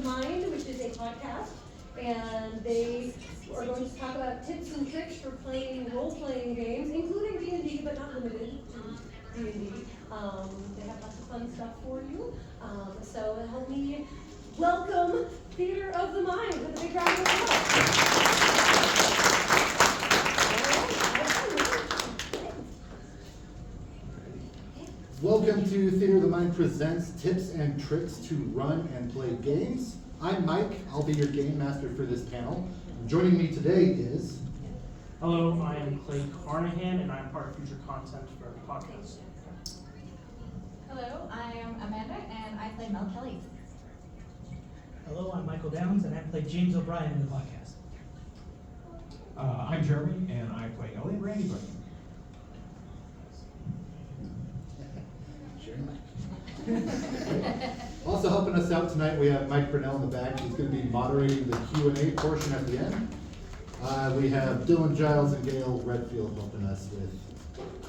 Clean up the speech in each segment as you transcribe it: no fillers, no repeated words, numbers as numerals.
Mind, which is a podcast, and they are going to talk about tips and tricks for playing role-playing games, including D&D, but not limited to D&D. They have lots of fun stuff for you. So help me welcome Theater of the Mind with a big round of applause. Welcome to Theater of the Mind Presents Tips and Tricks to Run and Play Games. I'm Mike. I'll be your game master for this panel. Joining me today is... Hello, I am Clay Carnahan, and I'm part of future content for the podcast. Hello, I am Amanda, and I play Mel Kelly. Hello, I'm Michael Downs, and I play James O'Brien in the podcast. I'm Jeremy, and I play Elliot Randy. Also helping us out tonight, we have Mike Brunell in the back. He's going to be moderating the Q&A portion at the end. We have Dylan Giles and Gail Redfield helping us with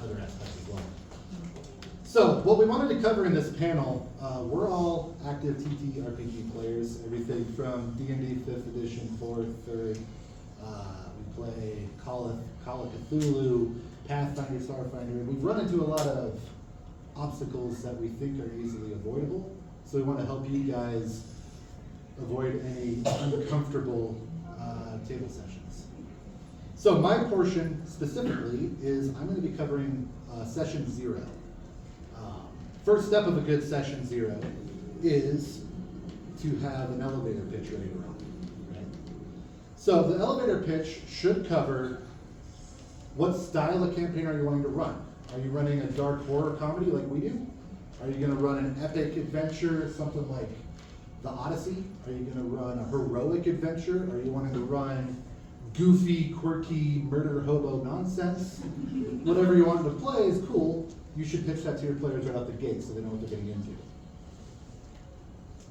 other aspects as well. So, what we wanted to cover in this panel, we're all active TTRPG players, everything from D&D 5th edition, 4th, 3rd. We play Call of Cthulhu, Pathfinder, Starfinder. We've run into a lot of obstacles that we think are easily avoidable. So we want to help you guys avoid any uncomfortable table sessions. So my portion specifically is I'm going to be covering session 0. First step of a good session 0 is to have an elevator pitch ready to run. Right? So the elevator pitch should cover what style of campaign are you wanting to run. Are you running a dark horror comedy like we do? Are you going to run an epic adventure, something like The Odyssey? Are you going to run a heroic adventure? Are you wanting to run goofy, quirky, murder hobo nonsense? Whatever you want to play is cool. You should pitch that to your players right out the gate so they know what they're getting into.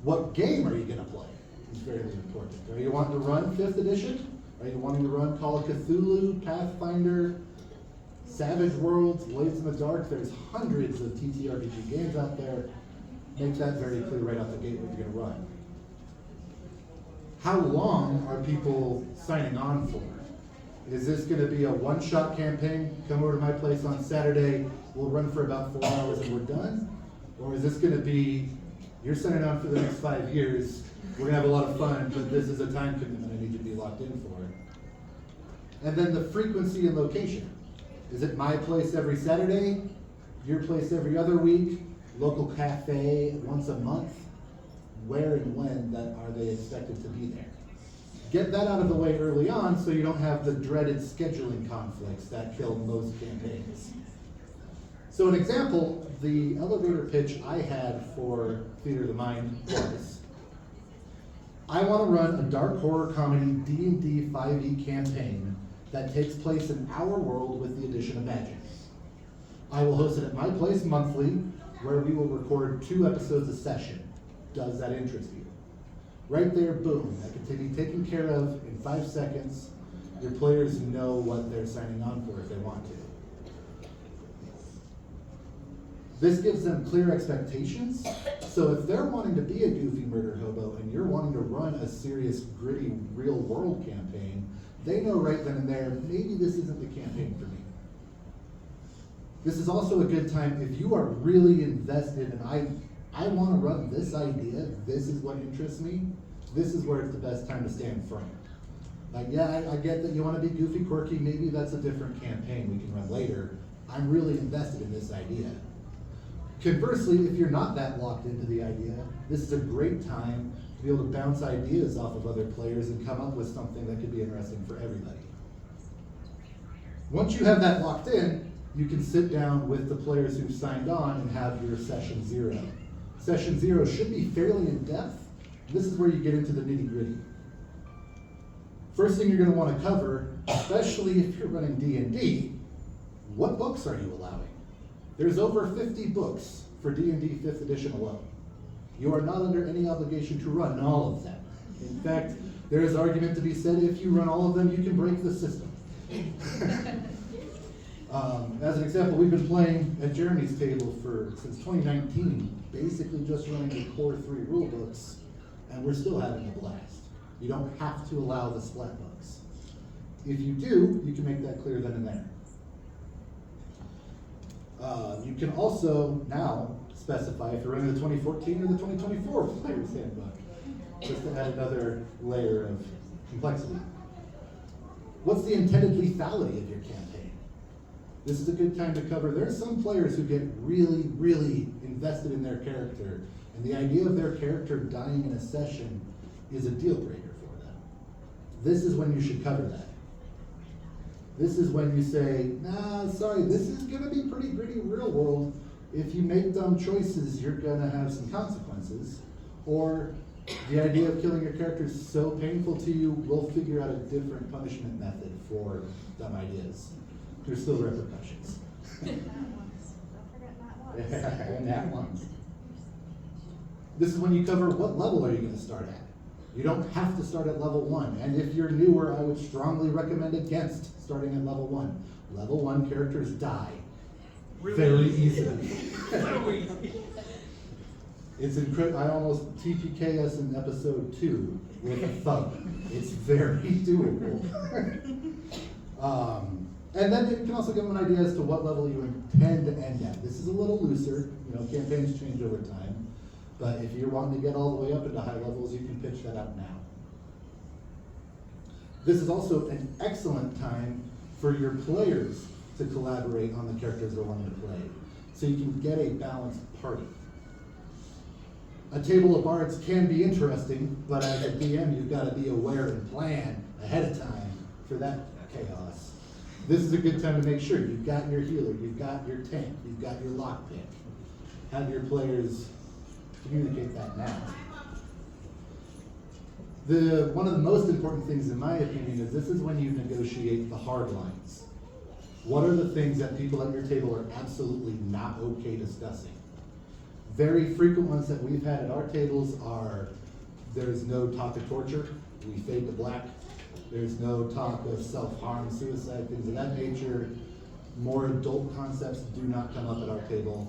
What game are you going to play is very important. Are you wanting to run 5th edition? Are you wanting to run Call of Cthulhu, Pathfinder, Savage Worlds, Blades in the Dark? There's hundreds of TTRPG games out there. Make that very clear right out the gate what you're going to run. How long are people signing on for? Is this going to be a one-shot campaign? Come over to my place on Saturday, we'll run for about 4 hours and we're done? Or is this going to be, you're signing on for the next 5 years, we're going to have a lot of fun, but this is a time commitment I need you to be locked in for? And then the frequency and location. Is it my place every Saturday, your place every other week, local cafe once a month? Where and when are they expected to be there? Get that out of the way early on so you don't have the dreaded scheduling conflicts that kill most campaigns. So an example, the elevator pitch I had for Theater of the Mind was, I want to run a dark horror comedy D&D 5e campaign that takes place in our world with the addition of magic. I will host it at my place monthly, where we will record 2 episodes a session. Does that interest you? Right there, boom, that can be taken care of in 5 seconds. Your players know what they're signing on for if they want to. This gives them clear expectations. So if they're wanting to be a goofy murder hobo and you're wanting to run a serious, gritty, real world campaign, they know right then and there, maybe this isn't the campaign for me. This is also a good time if you are really invested and I want to run this idea, this is what interests me, this is where it's the best time to stand firm. Like, yeah, I get that you want to be goofy, quirky, maybe that's a different campaign we can run later. I'm really invested in this idea. Conversely, if you're not that locked into the idea, this is a great time to be able to bounce ideas off of other players and come up with something that could be interesting for everybody. Once you have that locked in, you can sit down with the players who've signed on and have your session 0. Session 0 should be fairly in-depth. This is where you get into the nitty-gritty. First thing you're going to want to cover, especially if you're running D&D, what books are you allowing? There's over 50 books for D&D 5th edition alone. You are not under any obligation to run all of them. In fact, there is argument to be said if you run all of them, you can break the system. As an example, we've been playing at Jeremy's table since 2019, basically just running the core 3 rule books and we're still having a blast. You don't have to allow the splat bugs. If you do, you can make that clear then and there. You can also now specify if you're running the 2014 or the 2024 Player's Handbook, just to add another layer of complexity. What's the intended lethality of your campaign? This is a good time to cover. There are some players who get really, really invested in their character, and the idea of their character dying in a session is a deal breaker for them. This is when you should cover that. This is when you say, nah, sorry, this is gonna be pretty gritty real world. If you make dumb choices, you're gonna have some consequences. Or the idea of killing your character is so painful to you, we'll figure out a different punishment method for dumb ideas. There's still repercussions. Don't forget that once. And that one. This is when you cover what level are you gonna start at. You don't have to start at level 1. And if you're newer, I would strongly recommend against starting at level 1. Level 1 characters die very easily. It's incredible. I almost TPKS in episode 2 with a thumb. It's very doable. And then it can also give them an idea as to what level you intend to end at. This is a little looser. Campaigns change over time. But if you're wanting to get all the way up into high levels, you can pitch that out now. This is also an excellent time for your players to collaborate on the characters they're wanting to play, so you can get a balanced party. A table of bards can be interesting, but as a DM, you've got to be aware and plan ahead of time for that chaos. This is a good time to make sure you've got your healer, you've got your tank, you've got your lockpick. Have your players communicate that now. One of the most important things, in my opinion, is this is when you negotiate the hard lines. What are the things that people at your table are absolutely not okay discussing? Very frequent ones that we've had at our tables are, there's no talk of torture, we fade to black. There's no talk of self-harm, suicide, things of that nature. More adult concepts do not come up at our table.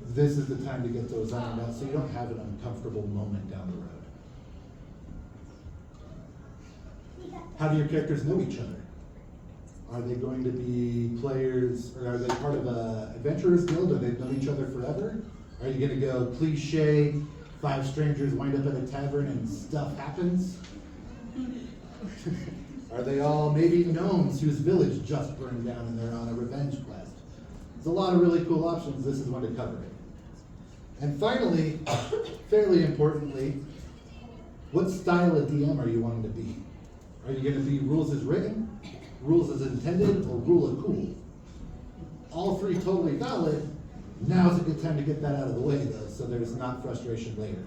This is the time to get those ironed out so you don't have an uncomfortable moment down the road. How do your characters know each other? Are they going to be players, or are they part of a adventurers guild? Are they know each other forever? Are you gonna go cliche, 5 strangers wind up at a tavern and stuff happens? Are they all maybe gnomes whose village just burned down and they're on a revenge quest? There's a lot of really cool options. This is one to cover it. And finally, fairly importantly, what style of DM are you wanting to be? Are you going to be rules as written, rules as intended, or rule of cool? All 3 totally valid. Now's a good time to get that out of the way, though, so there's not frustration later.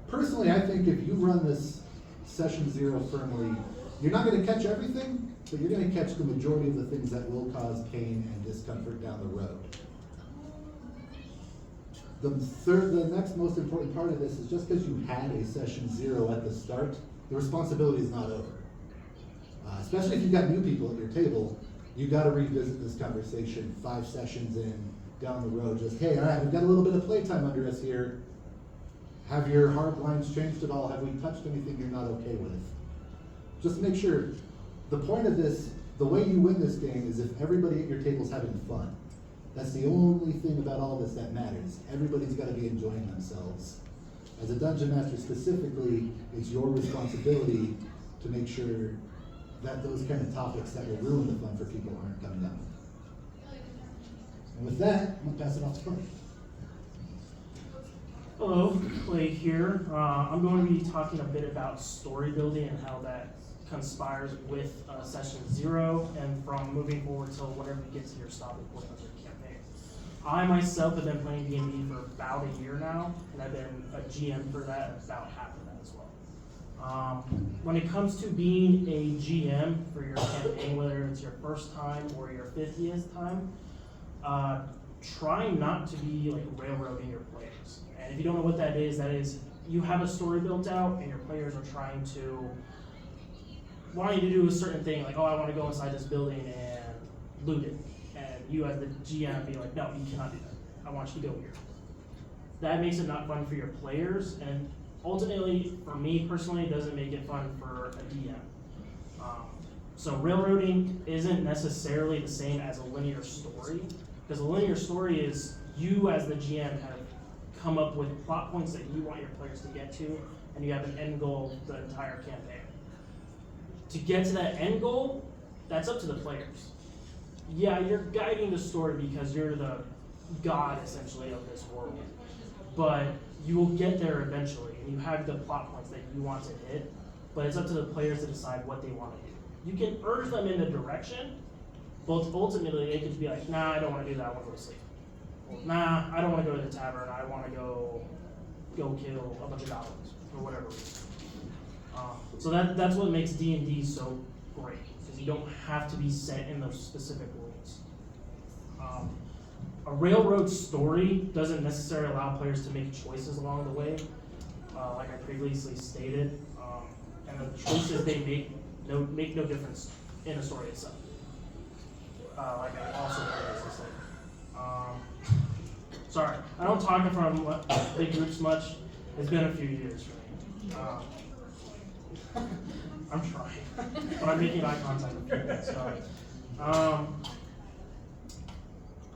Personally, I think if you run this session 0 firmly, you're not going to catch everything, but you're going to catch the majority of the things that will cause pain and discomfort down the road. The next most important part of this is just because you had a session 0 at the start, the responsibility is not over. Especially if you've got new people at your table, you got to revisit this conversation 5 sessions in, down the road. Just, hey, all right, we've got a little bit of playtime under us here. Have your hard lines changed at all? Have we touched anything you're not okay with? Just make sure, the point of this, the way you win this game is if everybody at your table's having fun. That's the only thing about all this that matters. Everybody's got to be enjoying themselves. As a dungeon master specifically, it's your responsibility to make sure that those kind of topics that will ruin the fun for people aren't coming up. And with that, I'm going to pass it off to Frank. Hello, Clay here. I'm going to be talking a bit about story building and how that conspires with session 0 and from moving forward till whenever you get to your stopping point of your campaign. I myself have been playing D&D for about a year now, and I've been a GM for that about half of that as well. When it comes to being a GM for your campaign, whether it's your first time or your 50th time, try not to be like railroading your players. And if you don't know what that is you have a story built out and your players are trying to want you to do a certain thing, like, oh, I want to go inside this building and loot it. And you as the GM be like, no, you cannot do that. I want you to go here. that makes it not fun for your players, and ultimately, for me personally, it doesn't make it fun for a DM. So railroading isn't necessarily the same as a linear story, because a linear story is you as the GM have come up with plot points that you want your players to get to, and you have an end goal the entire campaign. To get to that end goal, that's up to the players. Yeah, you're guiding the story because you're the god, essentially, of this world. But you will get there eventually, and you have the plot points that you want to hit, but it's up to the players to decide what they want to do. You can urge them in a direction, but ultimately they could be like, nah, I don't want to do that, I want to go to sleep. Or, nah, I don't want to go to the tavern, I want to go kill a bunch of goblins, for whatever reason. So that's what makes D&D so great, because you don't have to be set in those specific rules. A railroad story doesn't necessarily allow players to make choices along the way, like I previously stated, and the choices they make no difference in the story itself. Like I also previously said. Sorry, I don't talk in front of big groups much. It's been a few years for me. I'm trying, but I'm making eye contact with people. So,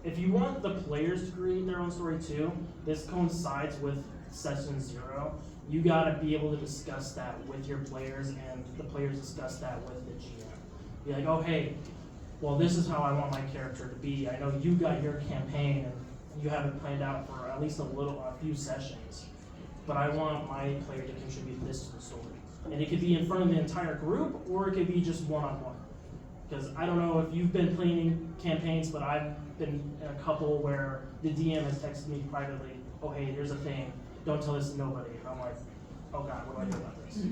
if you want the players to create their own story too, this coincides with session 0. You gotta be able to discuss that with your players, and the players discuss that with the GM. Be like, oh hey, well this is how I want my character to be. I know you got your campaign and you have it planned out for at least a few sessions, but I want my player to contribute this to the story. And it could be in front of the entire group, or it could be just one-on-one. Because I don't know if you've been playing campaigns, but I've been in a couple where the DM has texted me privately, oh hey, here's a thing, don't tell this to nobody. And I'm like, oh god, what do I do about this?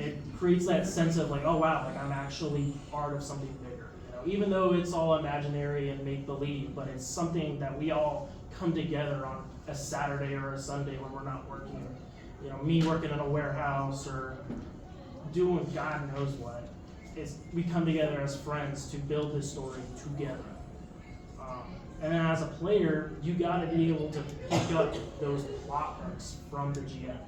It creates that sense of like, oh wow, like I'm actually part of something bigger. You know, even though it's all imaginary and make-believe, but it's something that we all come together on a Saturday or a Sunday when we're not working. You know, me working in a warehouse or doing God knows what. We come together as friends to build this story together. And then as a player, you gotta be able to pick up those plot hooks from the GM.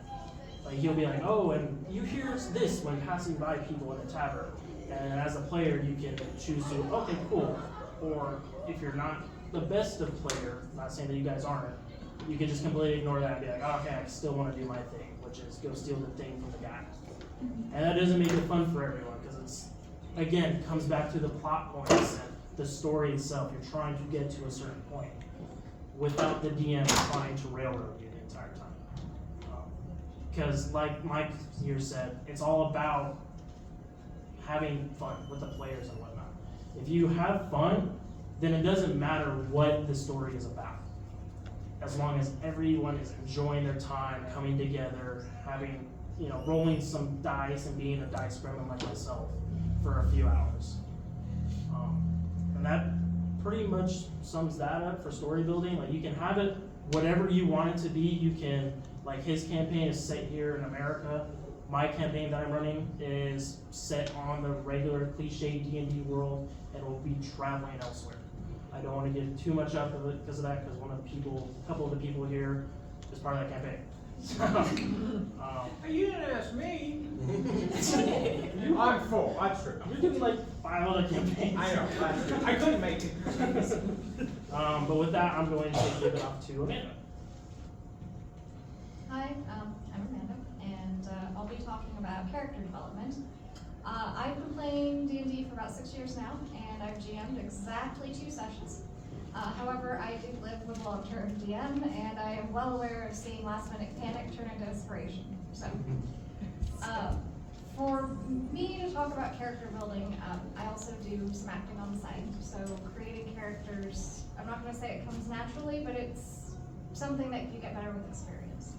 Like he'll be like, oh, and you hear this when passing by people in a tavern. And as a player, you can choose to, okay, cool. Or if you're not the best of player, not saying that you guys aren't, you can just completely ignore that and be like, oh, okay, I still want to do my thing, which is go steal the thing from the guy. And that doesn't make it fun for everyone, because it's, again, comes back to the plot points and the story itself. You're trying to get to a certain point without the DM trying to railroad you the entire time. Because like Mike here said, it's all about having fun with the players and whatnot. If you have fun, then it doesn't matter what the story is about. As long as everyone is enjoying their time, coming together, having, you know, rolling some dice and being a dice gremlin like myself for a few hours. And that pretty much sums that up for story building. Like you can have it whatever you want it to be. You can, like his campaign is set here in America. My campaign that I'm running is set on the regular cliche D&D world and will be traveling elsewhere. I don't want to give too much up of it because of that, because a couple of the people here is part of that campaign. You didn't ask me. I'm full. That's true. You're doing like 5 other campaigns. I know. I couldn't make it. But with that, I'm going to give it off to Amanda. Hi, I'm Amanda, and I'll be talking about character development. I've been playing D&D for about 6 years now, and I've GM'd exactly 2 sessions. However, I do live with a long-term DM, and I am well aware of seeing last-minute panic turn into inspiration. So, for me to talk about character building, I also do some acting on the side. So, creating characters, I'm not going to say it comes naturally, but it's something that you get better with experience.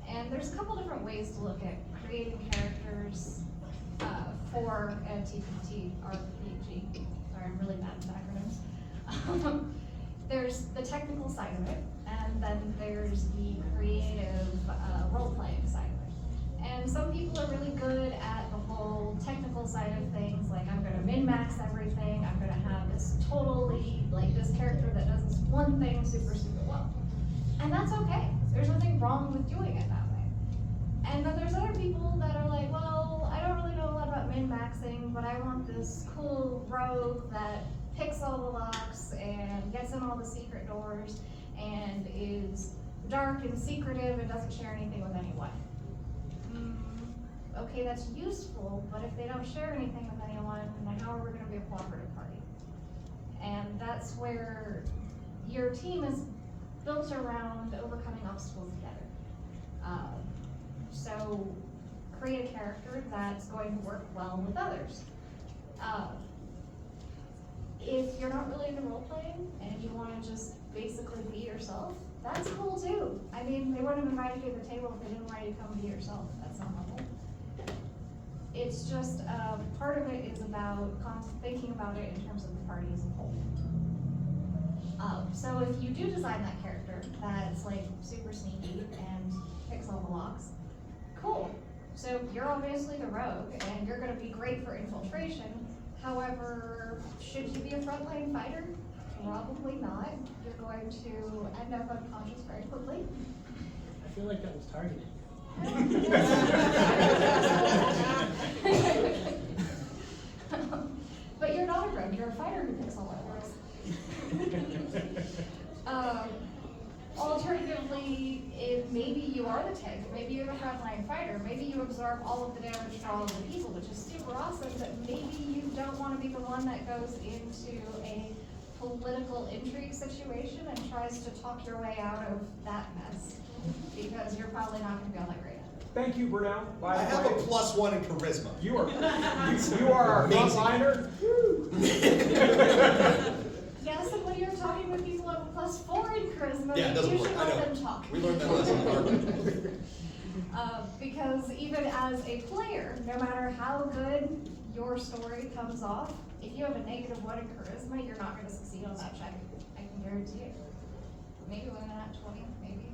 And there's a couple different ways to look at creating characters for a TTRPG. Sorry, I'm really bad at acronyms. There's the technical side of it, and then there's the creative role-playing side of it. And some people are really good at the whole technical side of things, like I'm going to min-max everything, I'm going to have this totally, like this character that does this one thing super, super well. And that's okay. wrong with doing it that way. And then there's other people that are like, well, I don't really know a lot about min-maxing, but I want this cool rogue that picks all the locks and gets in all the secret doors and is dark and secretive and doesn't share anything with anyone. Okay, that's useful, but if they don't share anything with anyone, then how are we gonna be a cooperative party? And that's where your team is built around overcoming obstacles together. So create a character that's going to work well with others. If you're not really into role-playing and you want to just basically be yourself, that's cool too. I mean, they wouldn't have invited you to the table if they didn't want you to come be yourself at some level. It's just, part of it is about thinking about it in terms of the party as a whole. So if you do design that character that's like super sneaky and picks all the locks, cool. So you're obviously the rogue and you're gonna be great for infiltration. However, should you be a frontline fighter? Probably not. You're going to end up unconscious very quickly. I feel like that was targeted. But you're not a rogue, you're a fighter who picks all that works. Alternatively, if maybe you are the tank, maybe you're the frontline fighter, maybe you absorb all of the damage for all of the people, which is super awesome, but maybe you don't want to be the one that goes into a political intrigue situation and tries to talk your way out of that mess, because you're probably not going to be all that great at it. Thank you, Brunel. I have a +1 in charisma. You are our frontliner. Yes, and when you're talking with people of a +4 in charisma, Yeah, it you doesn't should work. I let them know. talk. We learned that lesson the hard way. Because even as a player, no matter how good your story comes off, if you have a -1 in charisma, you're not going to succeed on that check. I can guarantee it. Maybe when I'm at 20, maybe.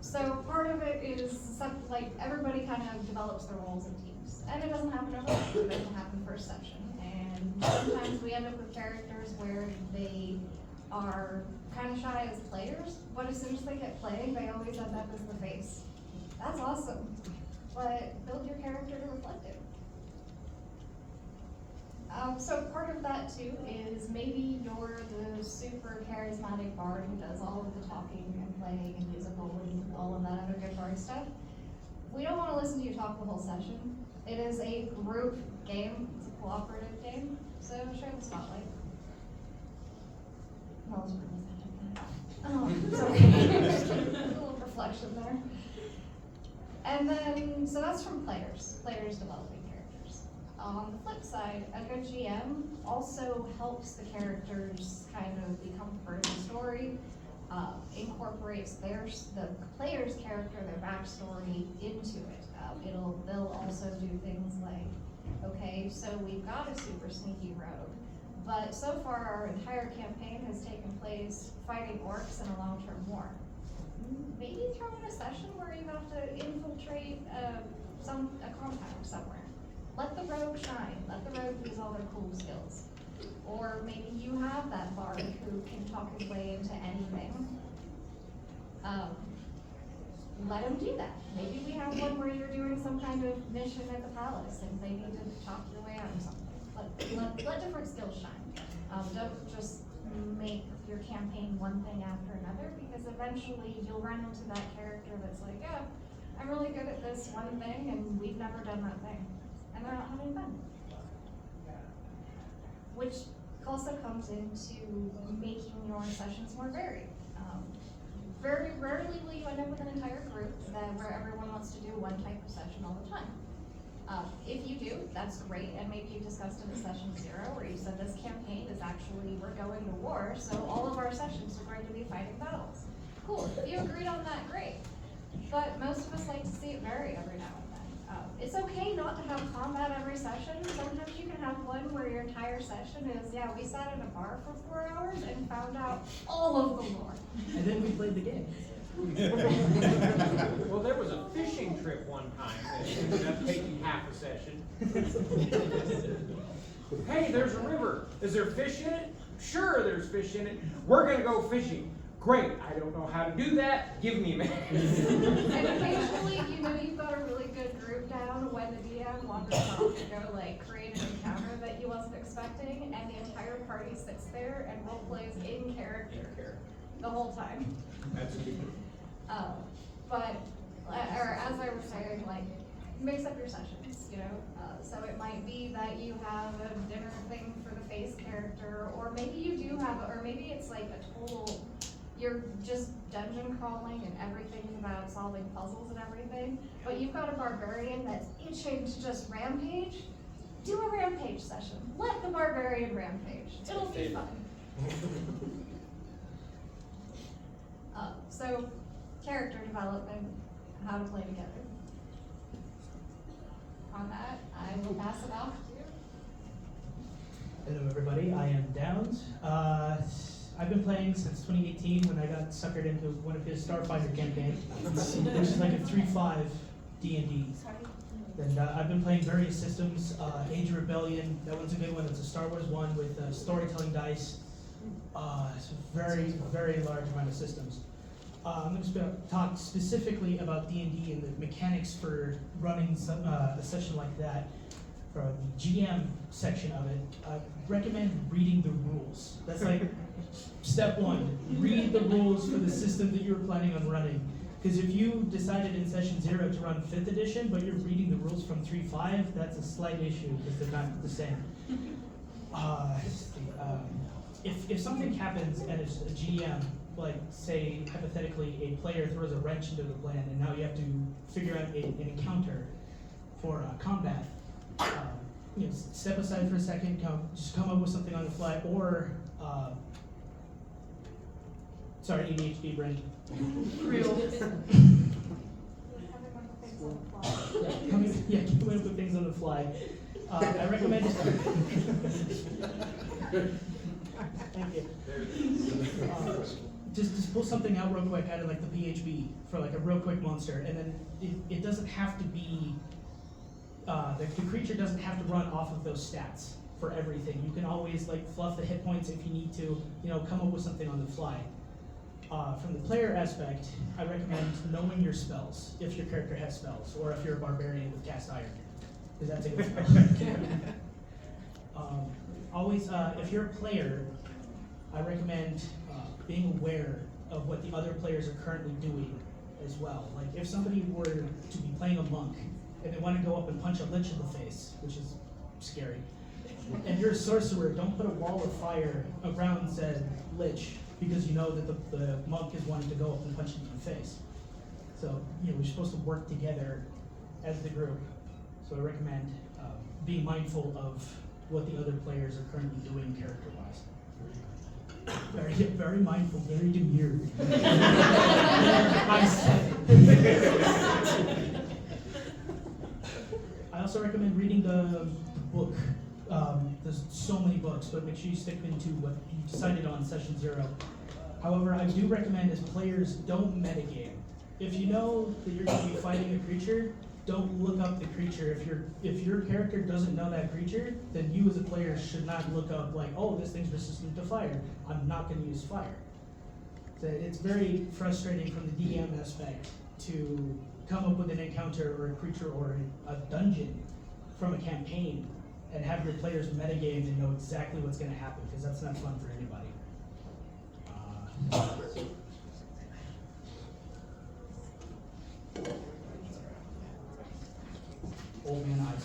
So part of it is something like everybody kind of develops their roles in teams, and it doesn't happen overnight. It doesn't happen first session, and sometimes we end up with characters where they are kind of shy as players, but as soon as they get playing, they always end up as the face. That's awesome, but build your character to reflect it. So part of that too is maybe you're the super charismatic bard who does all of the talking and playing and musical and all of that other good bard stuff. We don't want to listen to you talk the whole session. It is a group game, it's a cooperative game, so share the spotlight. Well, sorry. A little reflection there. And then, so that's from players developing characters. On the flip side, a good GM also helps the characters kind of become part of the story, incorporates the player's character, their backstory into it. They'll also do things like, okay, so we've got a super sneaky rogue, but so far our entire campaign has taken place fighting orcs in a long-term war. Maybe throw in a session where you have to infiltrate a compound somewhere. Let the rogue shine. Let the rogue use all their cool skills. Or maybe you have that bard who can talk his way into anything. Let him do that. Maybe we have one where you're doing some kind of mission at the palace and they need to talk your way out of something. Let different skills shine. Don't just make your campaign one thing after another, because eventually you'll run into that character that's like, yeah, I'm really good at this one thing and we've never done that thing. And they're not having fun. Which also comes into making your sessions more varied. Very rarely will you end up with an entire group where everyone wants to do one type of session all the time. If you do, that's great, and maybe you discussed in the session 0 where you said this campaign is actually, we're going to war, so all of our sessions are going to be fighting battles. Cool, if you agreed on that, great. But most of us like to see it vary every now and then. It's okay not to have combat every session. Sometimes you can have one where your entire session is, yeah, we sat in a bar for 4 hours and found out all of the lore. And then we played the game. Well, there was a fishing trip one time that ended up taking half a session. Hey, there's a river. Is there fish in it? Sure, there's fish in it. We're gonna go fishing. Great, I don't know how to do that. Give me a minute. And occasionally, you know, you've got a really good group down when the DM wanders off to go like create an encounter that you wasn't expecting, and the entire party sits there and role plays in character the whole time. That's a good. But, or as I was saying, like, mix up your sessions, you know? So it might be that you have a dinner thing for the face character, or maybe you do have, or maybe it's like a total, you're just dungeon crawling and everything's about solving puzzles and everything, but you've got a barbarian that's itching to just rampage. Do a rampage session. Let the barbarian rampage. It'll be fun. So, character development, how to play together. On that, I will pass it off to you. Hello everybody, I am Downs. I've been playing since 2018 when I got suckered into one of his Starfighter campaigns, which is like a 3.5 D&D. And I've been playing various systems, Age of Rebellion, that one's a good one, it's a Star Wars one with storytelling dice. It's a very, very large amount of systems. I'm going to talk specifically about D&D and the mechanics for running a session like that. For the GM section of it, I recommend reading the rules. That's like step one. Read the rules for the system that you're planning on running. Because if you decided in session 0 to run 5th edition, but you're reading the rules from 3.5, that's a slight issue because they're not the same. If something happens and it's a GM, like say hypothetically a player throws a wrench into the plan and now you have to figure out an encounter for combat, you know, step aside for a second, just come up with something on the fly, or sorry, ADHD brain. Real. Coming up with things on the fly. I recommend thank you. Just pull something out real quick out of like the PHB for like a real quick monster, and then it doesn't have to be, the creature doesn't have to run off of those stats for everything. You can always like fluff the hit points if you need to, you know, come up with something on the fly. From the player aspect, I recommend knowing your spells, if your character has spells, or if you're a barbarian with cast iron, because that's a good spell. Always, if you're a player, I recommend being aware of what the other players are currently doing as well. Like if somebody were to be playing a monk and they want to go up and punch a lich in the face, which is scary, and you're a sorcerer, don't put a wall of fire around said lich because you know that the monk is wanting to go up and punch him in the face. So, you know, we're supposed to work together as the group. So I recommend being mindful of what the other players are currently doing character-wise. Very mindful, very demure. I also recommend reading the book. There's so many books, but make sure you stick into what you decided on session 0. However, I do recommend as players, don't metagame. If you know that you're going to be fighting a creature, don't look up the creature. If your character doesn't know that creature, then you as a player should not look up like, oh, this thing's resistant to fire. I'm not going to use fire. So it's very frustrating from the DM aspect to come up with an encounter or a creature or a dungeon from a campaign and have your players metagame and know exactly what's going to happen, because that's not fun for anybody. Old man eyes.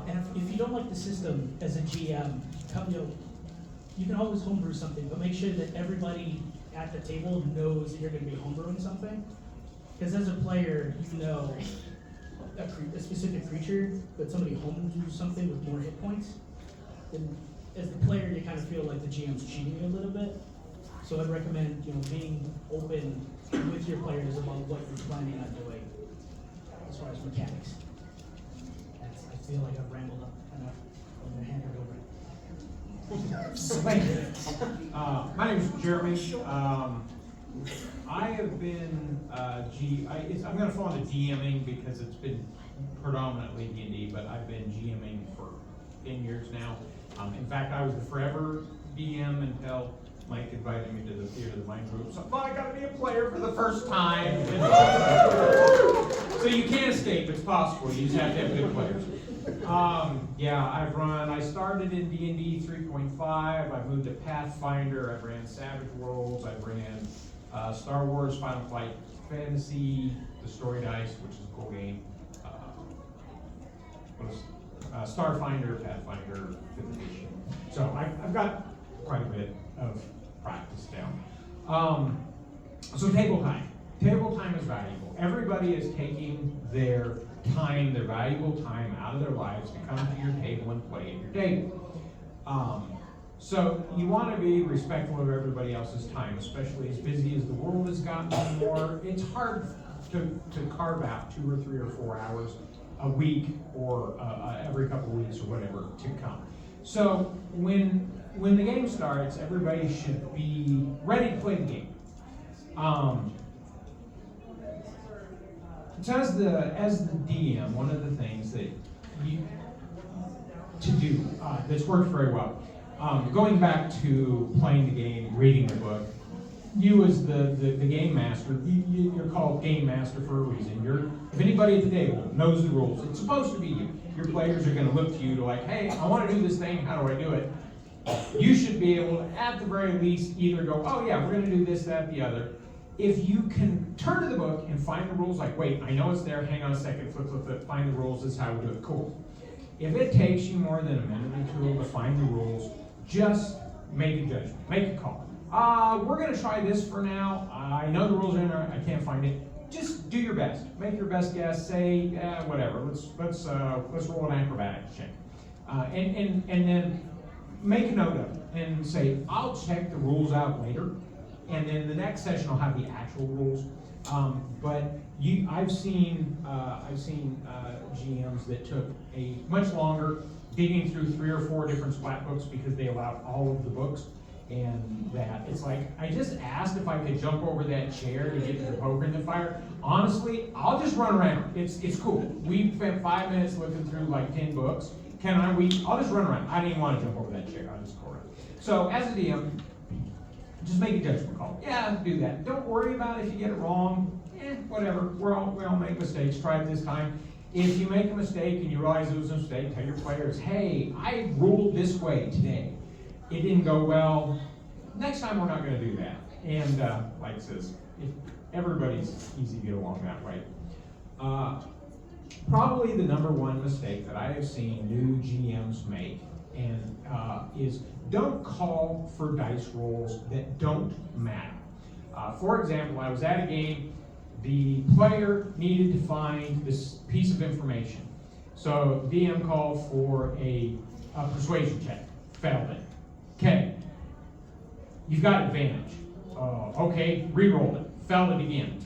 And if you don't like the system as a GM, you can always homebrew something, but make sure that everybody at the table knows that you're going to be homebrewing something. Because as a player, you know a specific creature, but somebody homebrews something with more hit points, then as the player, you kind of feel like the GM's cheating you a little bit. So I'd recommend, you know, being open with your players about what you're planning on doing as far as mechanics. I feel like I've rambled up enough. I'm going to hand it over. My name is Jeremy. I have been I'm going to fall into DMing because it's been predominantly D&D, but I've been GMing for 10 years now. In fact, I was the forever DM until Mike invited me to the Theater of the Mind group. So, well, I got to be a player for the first time. So you can't escape. It's possible. You just have to have good players. I started in D&D 3.5. I moved to Pathfinder. I ran Savage Worlds. I ran Star Wars Final Flight Fantasy, the Story Dice, which is a cool game. Starfinder, Pathfinder, 5th edition. So I've got quite a bit of practice down. So table time. Table time is valuable. Everybody is taking their time, their valuable time out of their lives to come to your table and play at your table. So you want to be respectful of everybody else's time, especially as busy as the world has gotten more. It's hard to carve out 2 or 3 or 4 hours a week or every couple of weeks or whatever to come. So when the game starts, everybody should be ready to play the game. So as the DM, one of the things that to do that's worked very well, going back to playing the game, reading the book, you as the game master, you're called game master for a reason. If anybody at the table knows the rules, it's supposed to be you. Your players are going to look to you to like, hey, I want to do this thing, how do I do it? You should be able to, at the very least, either go, oh yeah, we're going to do this, that, the other. If you can turn to the book and find the rules, like, wait, I know it's there, hang on a second, flip, find the rules, this is how we do it, cool. If it takes you more than a minute or two to find the rules, just make a judgment, make a call. We're going to try this for now. I know the rules are in there, I can't find it. Just do your best. Make your best guess. Say whatever. Let's roll an acrobatics check, and then make a note of it and say I'll check the rules out later, and then the next session I'll have the actual rules. But I've seen GMs that took a much longer digging through 3 or 4 different splat books because they allowed all of the books. And that it's like, I just asked if I could jump over that chair to get to the poker in the fire. Honestly, I'll just run around. It's cool. We spent 5 minutes looking through like 10 books. I'll just run around. I didn't even want to jump over that chair. I'll just go around. So as a DM, just make a judgment call. Yeah, do that. Don't worry about it if you get it wrong. Whatever. We all make mistakes. Try it this time. If you make a mistake and you realize it was a mistake, tell your players, hey, I ruled this way today. It didn't go well. Next time we're not going to do that. And like it says, everybody's easy to get along that way. Probably the number one mistake that I have seen new GMs make is don't call for dice rolls that don't matter. For example, I was at a game, the player needed to find this piece of information. So DM called for a persuasion check, failed it. Okay, you've got advantage. Okay, re-rolled it, failed it again.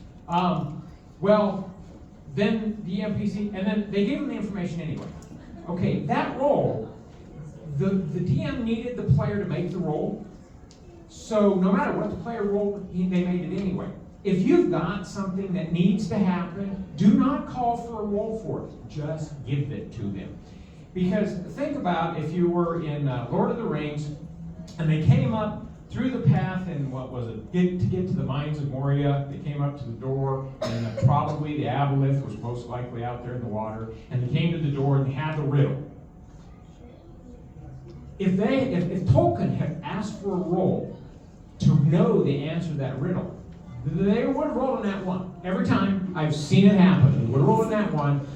Well, then the NPC, and then they gave him the information anyway. Okay, that roll, the DM needed the player to make the roll, so no matter what the player rolled, they made it anyway. If you've got something that needs to happen, do not call for a roll for it, just give it to them. Because think about if you were in Lord of the Rings, and they came up through the path and to get to the mines of Moria. They came up to the door, and probably the aboleth was most likely out there in the water. And they came to the door and they had the riddle. If Tolkien had asked for a roll to know the answer to that riddle, they would have rolled on that one. Every time I've seen it happen, they would have rolled on that one.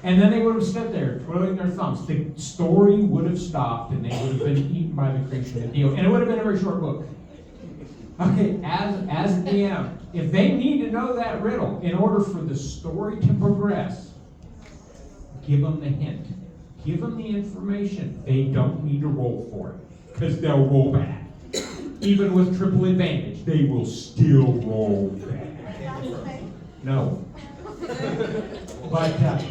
And then they would have stood there twiddling their thumbs. The story would have stopped and they would have been eaten by the creature in the deal. And it would have been a very short book. Okay, as a DM, if they need to know that riddle in order for the story to progress, give them the hint. Give them the information. They don't need to roll for it, because they'll roll bad. Even with triple advantage, they will still roll bad. No. But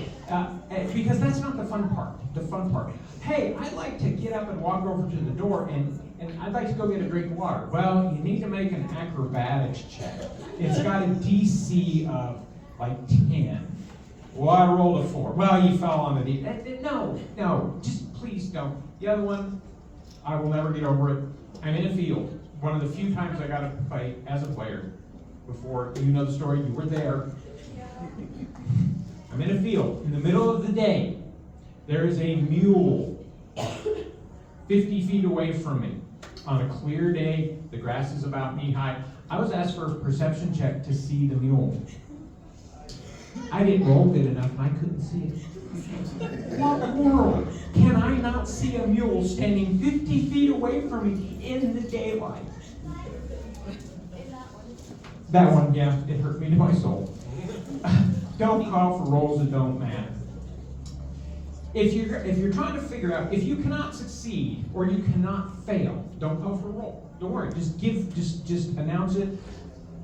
because that's not the fun part. The fun part. Hey, I'd like to get up and walk over to the door and I'd like to go get a drink of water. Well, you need to make an acrobatics check. It's got a DC of like 10. Well, I rolled a 4. Well, you fell on the D. No, just please don't. The other one, I will never get over it. I'm in a field. One of the few times I got to play as a player before, you know the story, you were there. I'm in a field. In the middle of the day, there is a mule 50 feet away from me. On a clear day, the grass is about knee high. I was asked for a perception check to see the mule. I didn't roll good enough and I couldn't see it. What world can I not see a mule standing 50 feet away from me in the daylight? That one, yeah, it hurt me to my soul. Don't call for rolls that don't matter. If you're trying to figure out, if you cannot succeed or you cannot fail, don't call for a roll. Don't worry, just announce it,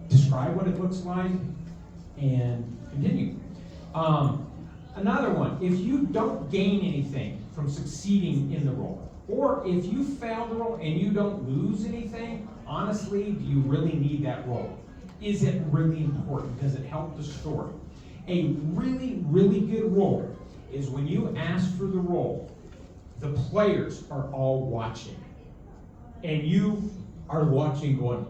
describe what it looks like, and continue. Another one, if you don't gain anything from succeeding in the roll, or if you fail the roll and you don't lose anything, honestly, do you really need that roll? Is it really important? Does it help the story? A really, really good roll is when you ask for the roll, the players are all watching. And you are watching going,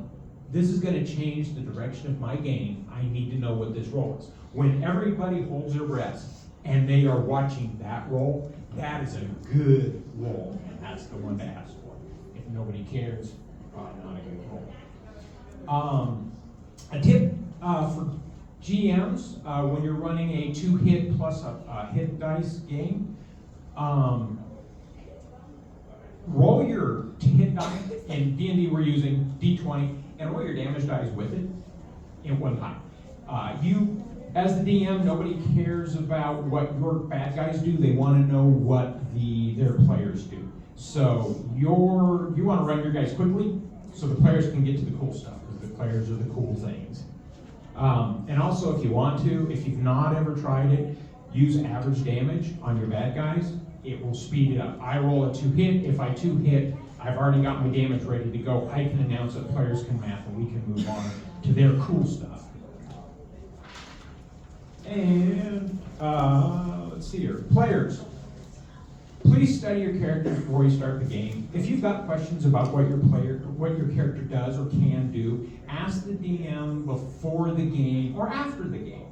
this is going to change the direction of my game. I need to know what this roll is. When everybody holds their breath and they are watching that roll, that is a good roll, and that's the one to ask for. If nobody cares, probably not a good roll. A tip for GMs, when you're running a 2-hit plus a hit dice game, roll your hit die. In D&D we're using D20, and roll your damage dice with it in one time. You, as the DM, nobody cares about what your bad guys do. They want to know what their players do. So you want to run your guys quickly so the players can get to the cool stuff, because the players are the cool things. And also, if you want to, if you've not ever tried it, use average damage on your bad guys. It will speed it up. I roll a 2-hit. If I 2-hit, I've already got my damage ready to go. I can announce that players can math and we can move on to their cool stuff. And let's see here. Players, please study your characters before you start the game. If you've got questions about what your character does or can do, ask the DM before the game or after the game.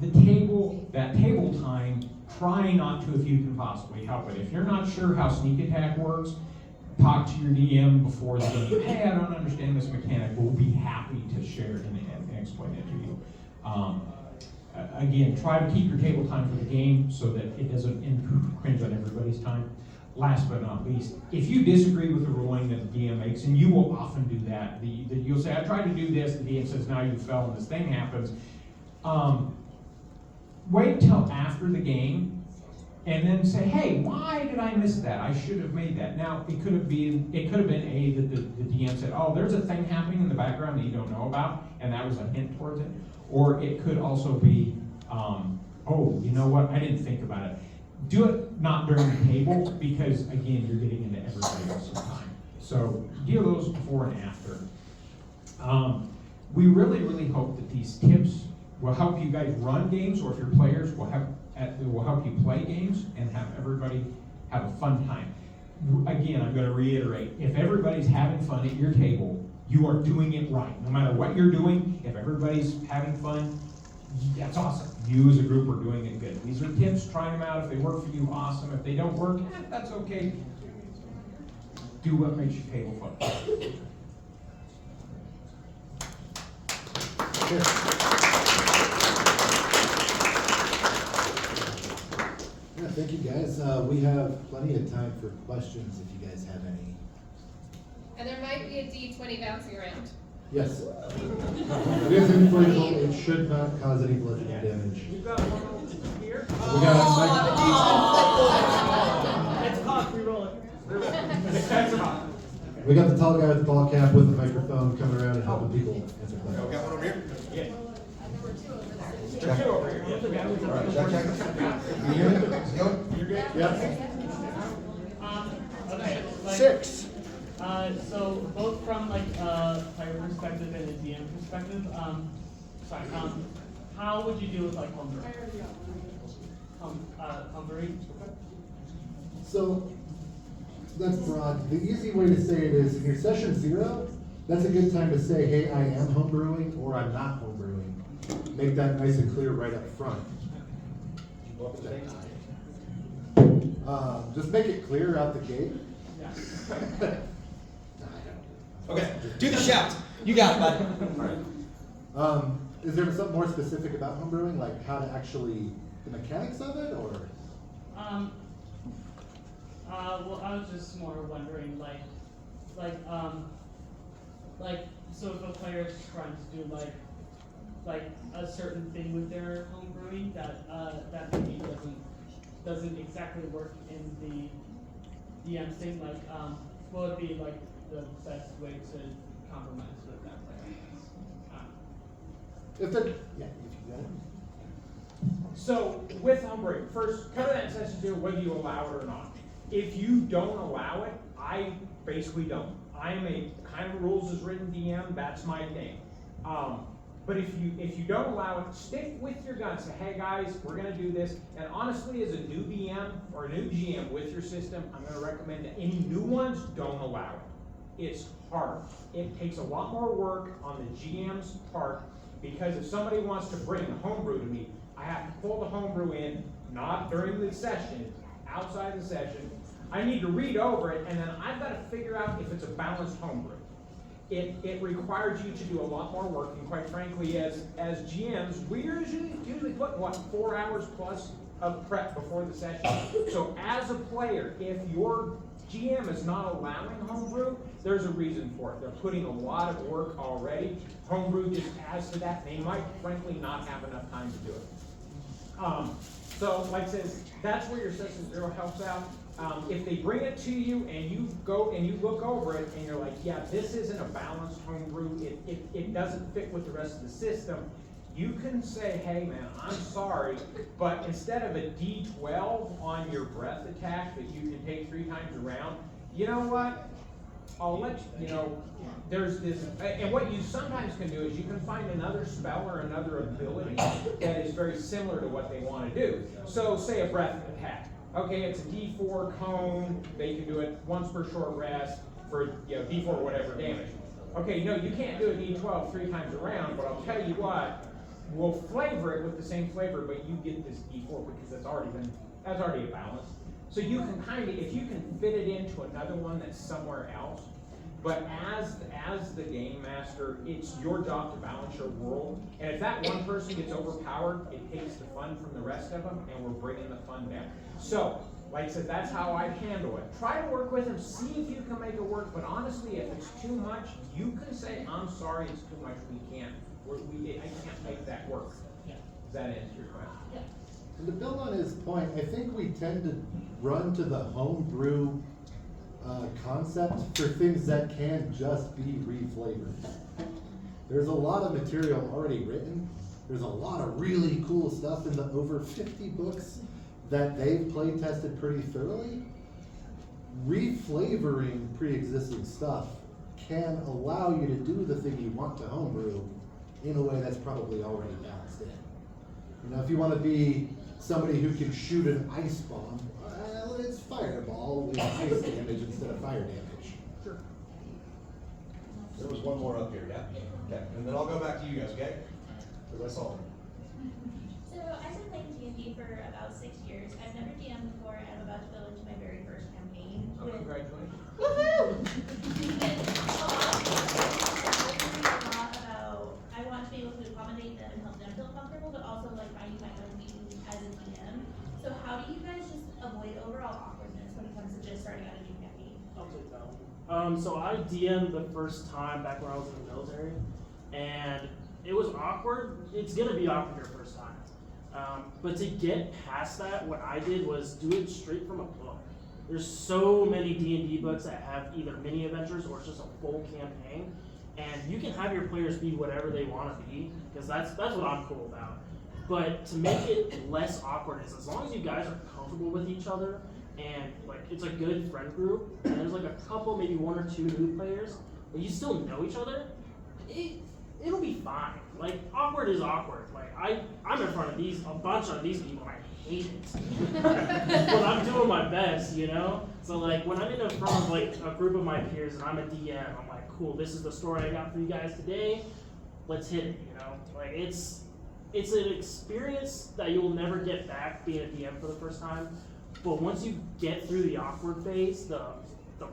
That table time, try not to if you can possibly help it. If you're not sure how sneak attack works, talk to your DM before the game. Hey, I don't understand this mechanic. We'll be happy to share it and explain it to you. Again, try to keep your table time for the game so that it doesn't infringe on everybody's time. Last but not least, if you disagree with the ruling that the DM makes, and you will often do that, you'll say, I tried to do this, the DM says, now you fell and this thing happens. Wait till after the game and then say, hey, why did I miss that? I should have made that. Now, it could have been A, that the DM said, oh, there's a thing happening in the background that you don't know about, and that was a hint towards it. Or it could also be, oh, you know what, I didn't think about it. Do it not during the table, because again, you're getting into everybody else's time. So deal those before and after. We really, really hope that these tips will help you guys run games, or if you're players, will help you play games and have everybody have a fun time. Again, I'm going to reiterate, if everybody's having fun at your table, you are doing it right. No matter what you're doing, if everybody's having fun, that's awesome. You as a group are doing it good. These are tips, try them out. If they work for you, awesome. If they don't work, that's okay. Do what makes your table fun. Yeah, thank you guys. We have plenty of time for questions if you guys have any. And there might be a D20 bouncing around. Yes. It is inflatable. It should not cause any bludgeoning damage. We've got one over here. We got It's cocked, we roll it. We got the tall guy with the ball cap with the microphone coming around and helping people answer We questions. got one over here? Yeah. Check. Two over here. All right, check. You hear it? Is it going? You're good? Yes. Okay. Six. So both from like a player perspective and a DM perspective, how would you deal with like hunger? Hungry? So That's broad. The easy way to say it is, in your session 0, that's a good time to say, hey, I am homebrewing or I'm not homebrewing. Make that nice and clear right up front. Just make it clear out the gate. Yeah. Okay, do the shout. You got it, bud. Is there something more specific about homebrewing, like how to actually, the mechanics of it, or? Well, I was just more wondering, so if a player is trying to do like a certain thing with their home brewing that maybe doesn't exactly work in the DM thing, what would be like the best way to compromise with that player? Yeah, if you got it. So with homebrewing, first cover that in session 0 whether you allow it or not. If you don't allow it, I basically don't. I am a kind of rules as written DM, that's my thing. But if you don't allow it, stick with your guns. Say, hey guys, we're gonna do this. And honestly, as a new DM or a new GM with your system, I'm gonna recommend that any new ones, don't allow it. It's hard. It takes a lot more work on the GM's part, because if somebody wants to bring a homebrew to me, I have to pull the homebrew in, not during the session, outside the session. I need to read over it, and then I've got to figure out if it's a balanced homebrew. It requires you to do a lot more work, and quite frankly, as GMs, we usually put, 4 hours plus of prep before the session. So as a player, if your GM is not allowing homebrew, there's a reason for it. They're putting a lot of work already. Homebrew just adds to that. They might, frankly, not have enough time to do it. So, like I said, that's where your session 0 helps out. If they bring it to you and you go and you look over it and you're like, yeah, this isn't a balanced homebrew, it doesn't fit with the rest of the system, you can say, hey man, I'm sorry, but instead of a D12 on your breath attack that you can take 3 times around, you know what? I'll let you know, there's this, and what you sometimes can do is you can find another spell or another ability that is very similar to what they want to do. So say a breath attack. Okay, it's a D4 cone, they can do it once per short rest for D4 or whatever damage. Okay, no, you can't do a D12 3 times around, but I'll tell you what, we'll flavor it with the same flavor, but you get this D4 because that's already a balance. So you can kind of, if you can fit it into another one that's somewhere else, but as the game master, it's your job to balance your world. And if that one person gets overpowered, it takes the fun from the rest of them, and we're bringing the fun down. So, like I said, that's how I handle it. Try to work with them, see if you can make it work. But honestly, if it's too much, you can say, "I'm sorry, it's too much. We can't. I can't make that work." Yeah. Does that answer your question? Yeah. And to build on his point, I think we tend to run to the homebrew concept for things that can just be reflavored. There's a lot of material already written. There's a lot of really cool stuff in the over 50 books that they've play tested pretty thoroughly. Reflavoring pre-existing stuff can allow you to do the thing you want to homebrew in a way that's probably already balanced in. You know, if you want to be somebody who can shoot an ice bomb, well, it's fireball with ice damage instead of fire damage. Sure. There was one more up here, yeah? Okay, and then I'll go back to you guys, okay? Because I saw them. So I've been playing D&D for about 6 years. I've never DM'd before, and I'm about to go into my very first campaign. Oh, congratulations. Woohoo! I want to be able to accommodate them and help them feel comfortable, but also like finding my own meaning as a DM. So how do you guys just avoid overall awkwardness when it comes to just starting out a new campaign? I'll take that one. So I DM'd the first time back when I was in the military, and it was awkward. It's gonna be awkward your first time. But to get past that, what I did was do it straight from a book. There's so many D&D books that have either mini adventures or it's just a full campaign, and you can have your players be whatever they want to be, because that's what I'm cool about. But to make it less awkward is as long as you guys are comfortable with each other and like it's a good friend group, and there's like a couple, maybe 1 or 2 new players, but you still know each other, it'll be fine. Like, awkward is awkward. Like, I'm in front of a bunch of these people, and I hate it. But I'm doing my best, you know? So, like, when I'm in front of, like, a group of my peers and I'm a DM, I'm like, cool, this is the story I got for you guys today. Let's hit it, you know? Like, it's an experience that you'll never get back being a DM for the first time. But once you get through the awkward phase, the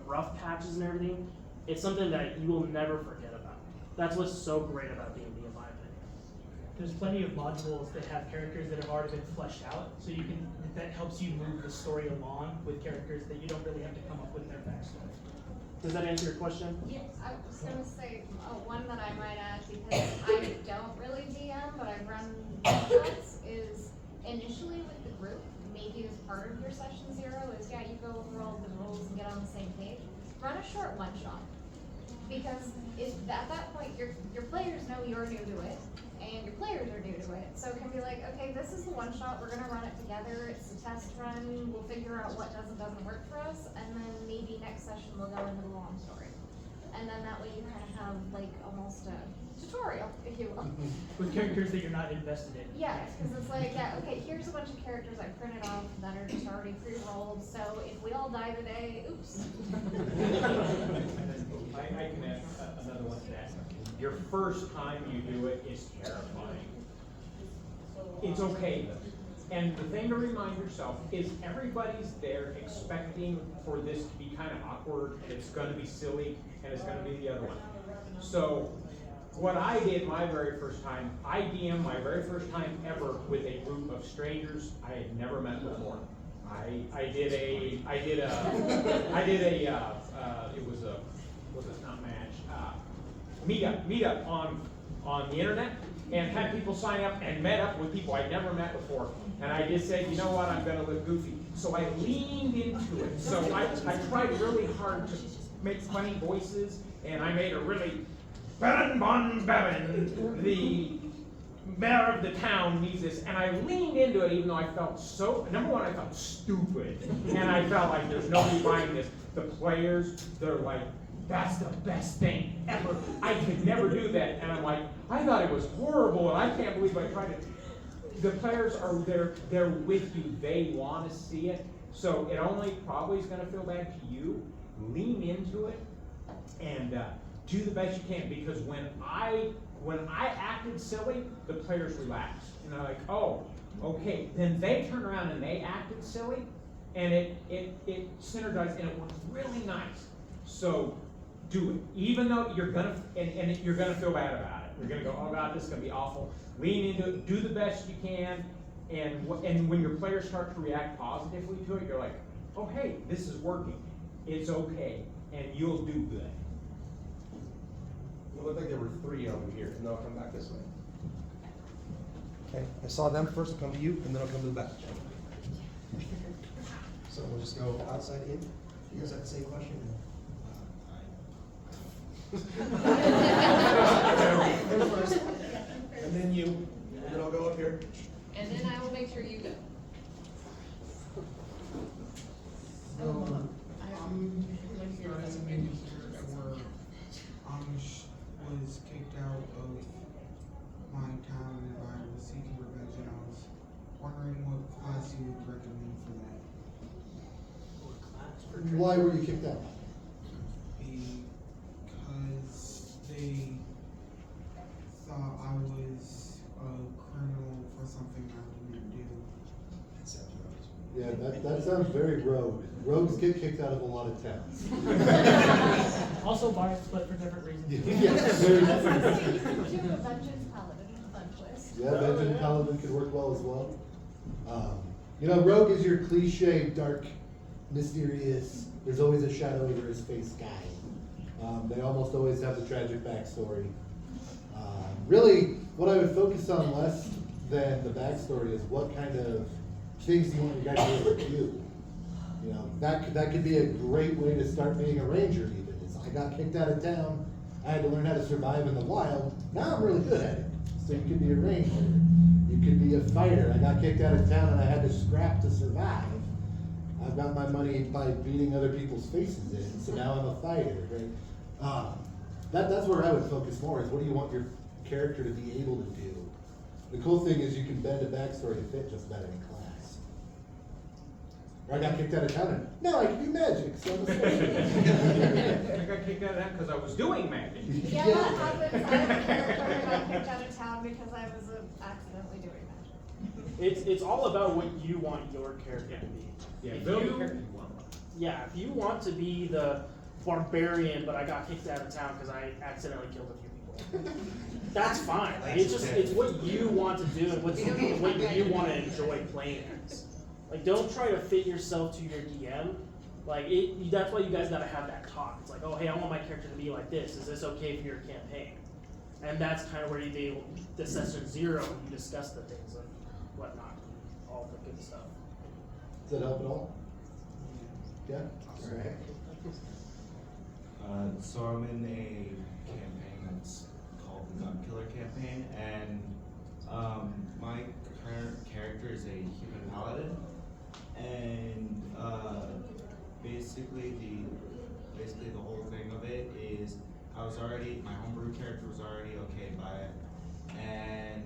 rough patches and everything, it's something that you will never forget about. That's what's so great about D&D, in my opinion. There's plenty of modules that have characters that have already been fleshed out, so that helps you move the story along with characters that you don't really have to come up with their backstory. Does that answer your question? Yes, I was gonna say, one that I might add, because I don't really DM, but I've run one-shots, is initially with the group, maybe as part of your session 0, is you go over all the rules and get on the same page. Run a short one-shot. Because if at that point your players know you're new to it, and your players are new to it, so it can be like, okay, this is the one-shot, we're gonna run it together, it's a test run, we'll figure out what doesn't work for us, and then maybe next session we'll go into the long story. And then that way you kind of have like almost a tutorial, if you will. With characters that you're not invested in. Yes, because it's like, okay, here's a bunch of characters I printed off that are just already pre-rolled, so if we all die today, oops. I can add another one to that. Your first time you do it is terrifying. It's okay though. And the thing to remind yourself is everybody's there expecting for this to be kind of awkward, and it's going to be silly, and it's going to be the other one. So what I did my very first time, I DM'd my very first time ever with a group of strangers I had never met before. It was a, not match, meetup on the internet, and had people sign up and met up with people I'd never met before. And I just said, you know what, I'm gonna look goofy. So I leaned into it. So I tried really hard to make funny voices, and I made a really, Baron von Baron, the mayor of the town needs this, and I leaned into it even though I felt so, number one, I felt stupid, and I felt like there's nobody buying this. The players, they're like, that's the best thing ever. I could never do that. And I'm like, I thought it was horrible, and I can't believe I tried it. The players are they're with you. They want to see it. So it only probably is going to feel bad to you. Lean into it and do the best you can, because when I acted silly, the players relaxed. And they're like, oh, okay. Then they turn around and they acted silly, and it synergized, and it worked really nice. So do it, even though you're gonna you're gonna feel bad about it. You're gonna go, oh God, this is gonna be awful. Lean into it, do the best you can, and when your players start to react positively to it, you're like, oh hey, this is working. It's okay, and you'll do good. It looked like there were 3 over here, and then I'll come back this way. Okay, I saw them first, I'll come to you, and then I'll come to the back. So we'll just go outside in. You guys have the same question? First, and then you, and then I'll go up here. And then I will make sure you go. Amish was kicked out of my town and I was seeking revenge, and I was wondering what class you would recommend for that. Why were you kicked out? Because they thought I was a criminal for something I didn't do. Yeah, that sounds very rogue. Rogues get kicked out of a lot of towns. Also bars, but for different reasons. Yes, very different. You could do a Dungeons Paladin fun twist. Yeah, Dungeon Paladin could work well as well. Rogue is your cliche, dark, mysterious, there's always a shadow over his face guy. They almost always have the tragic backstory. Really, what I would focus on less than the backstory is what kind of things do you want your guy to be able to do. That could be a great way to start being a ranger even. I got kicked out of town, I had to learn how to survive in the wild, now I'm really good at it. So you could be a ranger, you could be a fighter. I got kicked out of town and I had to scrap to survive. I've got my money by beating other people's faces in, so now I'm a fighter, right? That's where I would focus more, is what do you want your character to be able to do. The cool thing is you can bend a backstory to fit just about any class. Or I got kicked out of town and, no, I can do magic, so I'm a sorcerer. I got kicked out of that because I was doing magic. Yeah, that happens. I have a character who got kicked out of town because I was accidentally doing magic. It's all about what you want your character to be. Yeah, If build you- a character you want. Yeah, if you want to be the barbarian, but I got kicked out of town because I accidentally killed a few people, that's fine. Like, it's what you want to do and what you want to enjoy playing as. Like, don't try to fit yourself to your DM. Like, that's why you guys gotta have that talk. It's like, oh, hey, I want my character to be like this. Is this okay for your campaign? And that's kind of where you do the session 0 and you discuss the things and whatnot, all the good stuff. Does that help at all? Yeah? Alright. So I'm in a campaign that's called the Gun Killer campaign, and my current character is a human paladin, and basically the whole thing of it is my homebrew character was already okay by it, and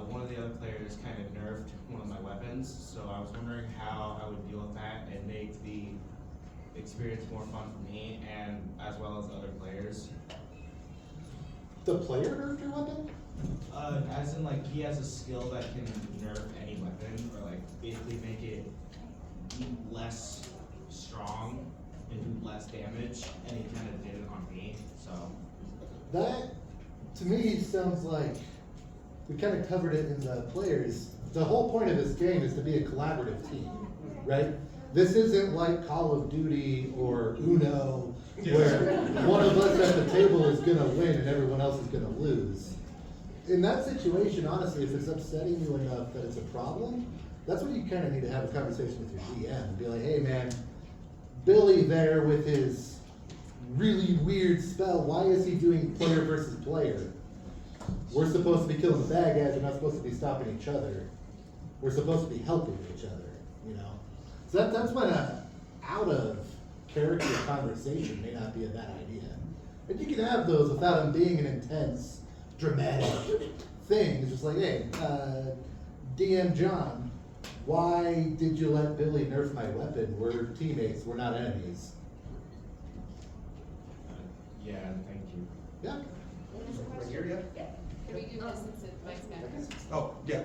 one of the other players kind of nerfed one of my weapons, so I was wondering how I would deal with that and make the experience more fun for me and as well as other players. The player nerfed your weapon? As in, like, he has a skill that can nerf any weapon, or like basically make it less strong and do less damage, and he kind of did it on me, so. That, to me, sounds like we kind of covered it in the players. The whole point of this game is to be a collaborative team, right? This isn't like Call of Duty or Uno, where one of us at the table is gonna win and everyone else is gonna lose. In that situation, honestly, if it's upsetting you enough that it's a problem, that's when you kind of need to have a conversation with your GM and be like, hey man, Billy there with his really weird spell, why is he doing player versus player? We're supposed to be killing the bad guys, we're not supposed to be stopping each other. We're supposed to be helping each other, you know? So that's when a out of character conversation may not be a bad idea. And you can have those without them being an intense, dramatic thing. It's just like, hey, DM John, why did you let Billy nerf my weapon? We're teammates, we're not enemies. Yeah, thank you. Yeah. Right here, yeah? Can we do this since it's Mike's back? Oh, yeah.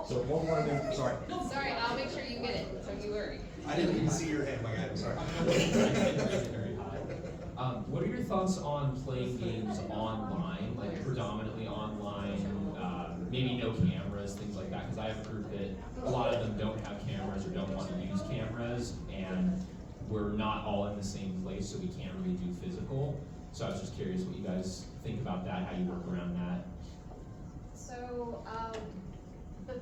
So one more thing, sorry. Sorry, I'll make sure you get it, don't you worry. I didn't even see your hand, my guy, I'm sorry. What are your thoughts on playing games online, like predominantly online, maybe no cameras, things like that? Because I have a group that a lot of them don't have cameras or don't want to use cameras, and we're not all in the same place, so we can't really do physical. So I was just curious what you guys think about that, how you work around that. So, the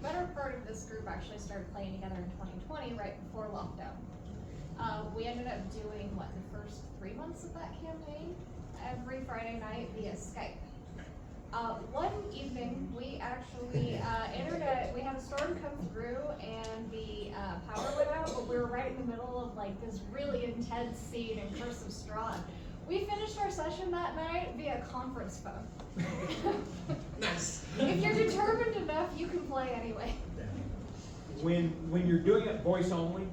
better part of this group actually started playing together in 2020, right before lockdown. We ended up doing, the first 3 months of that campaign, every Friday night via Skype. One evening, we actually we had a storm come through and the power went out, but we were right in the middle of this really intense scene in Curse of Strahd. We finished our session that night via conference phone. Nice. If you're determined enough, you can play anyway. When you're doing it voice only,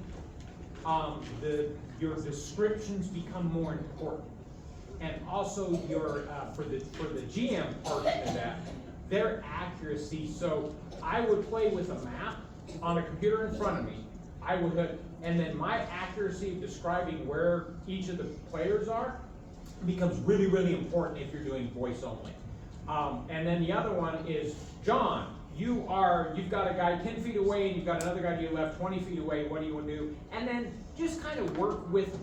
your descriptions become more important, and also your for the GM portion of that, their accuracy. So I would play with a map on a computer in front of me. I would, and then my accuracy of describing where each of the players are becomes really, really important if you're doing voice only. And then the other one is, John, you've got a guy 10 feet away and you've got another guy to your left 20 feet away, what do you want to do? And then just kind of work with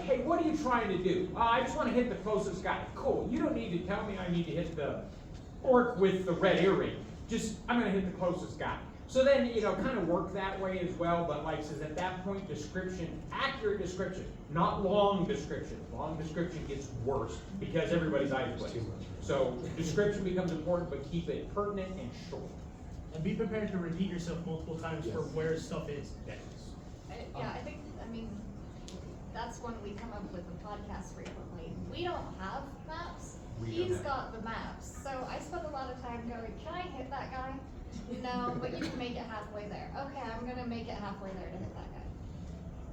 hey, what are you trying to do? I just want to hit the closest guy. Cool, you don't need to tell me I need to hit the orc with the red earring. Just, I'm going to hit the closest guy. So then, kind of work that way as well, but says at that point, accurate description, not long description. Long description gets worse because everybody's eyes glaze. So description becomes important, but keep it pertinent and short. And be prepared to repeat yourself multiple times for where stuff is. I mean, that's when we come up with the podcast frequently. We don't have maps, He's got the maps, so I spend a lot of time going, can I hit that guy? No, but you can make it halfway there. Okay, I'm gonna make it halfway there to hit that guy.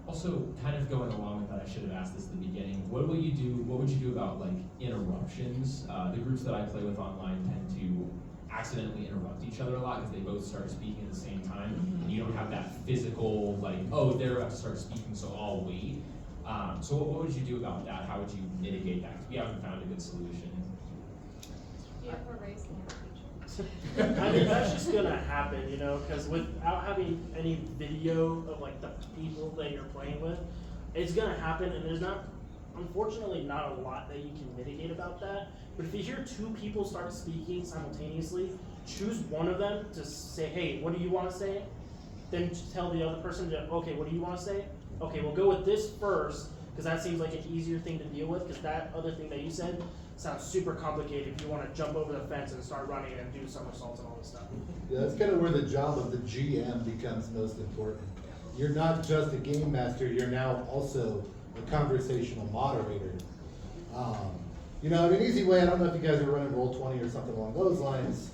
Also, kind of going along with that, I should have asked this at the beginning. What would you do about like interruptions? The groups that I play with online tend to accidentally interrupt each other a lot because they both start speaking at the same time, and you don't have that physical like, oh, they're about to start speaking, so I'll wait. So what would you do about that? How would you mitigate that? Because we haven't found a good solution. You have a race I mean, that's just gonna happen, you know, because without having any video of like the people that you're playing with, it's gonna happen, and there's unfortunately not a lot that you can mitigate about that. But if you hear two people start speaking simultaneously, choose one of them to say, hey, what do you want to say? Then tell the other person, okay, what do you want to say? Okay, we'll go with this first, because that seems like an easier thing to deal with, because that other thing that you said sounds super complicated if you want to jump over the fence and start running and do somersaults and all this stuff. Yeah, that's kind of where the job of the GM becomes most important. You're not just a game master, you're now also a conversational moderator. You know, in an easy way, I don't know if you guys are running Roll20 or something along those lines.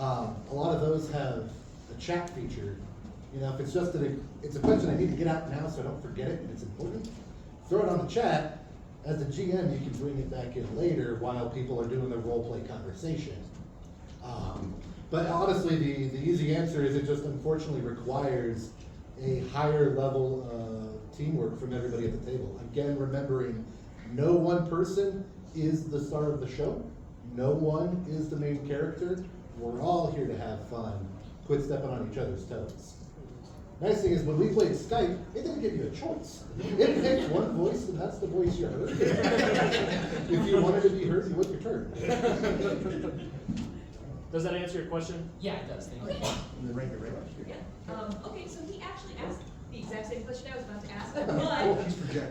A lot of those have a chat feature. You know, if it's just it's a question I need to get out now so I don't forget it and it's important, throw it on the chat. As a GM, you can bring it back in later while people are doing their role play conversation. But honestly, the easy answer is it just unfortunately requires a higher level of teamwork from everybody at the table. Again, remembering no one person is the star of the show. No one is the main character. We're all here to have fun. Quit stepping on each other's toes. Nice thing is when we played Skype, it didn't give you a choice. It picked one voice and that's the voice you heard. If you wanted to be heard, you went your turn. Does that answer your question? Yeah, it does. Thank you. And then rank it right up. Yeah. Okay, so he actually asked the exact same question I was about to ask, but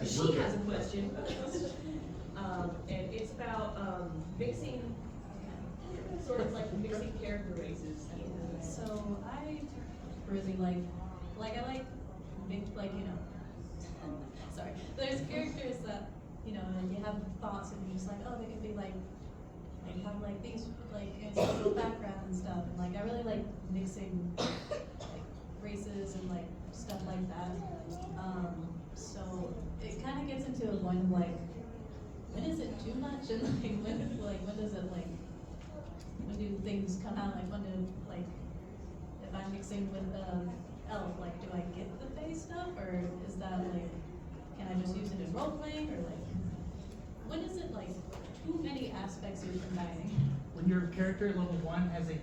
she has a question. And it's about mixing, sort of like mixing character races. So I really like I like, you know, sorry. There's characters that, you know, you have thoughts and you're just like, oh, they could be like have like these like ancestral background and stuff, and like I really like mixing like races and like stuff like that. So it kind of gets into a point of like, when is it too much, and when does it like, when do things come out, like when do like, if I'm mixing with elf, like do I get the face stuff, or is that like, can I just use it in role playing, or like, when is it like too many aspects you're combining? When your character level 1 has a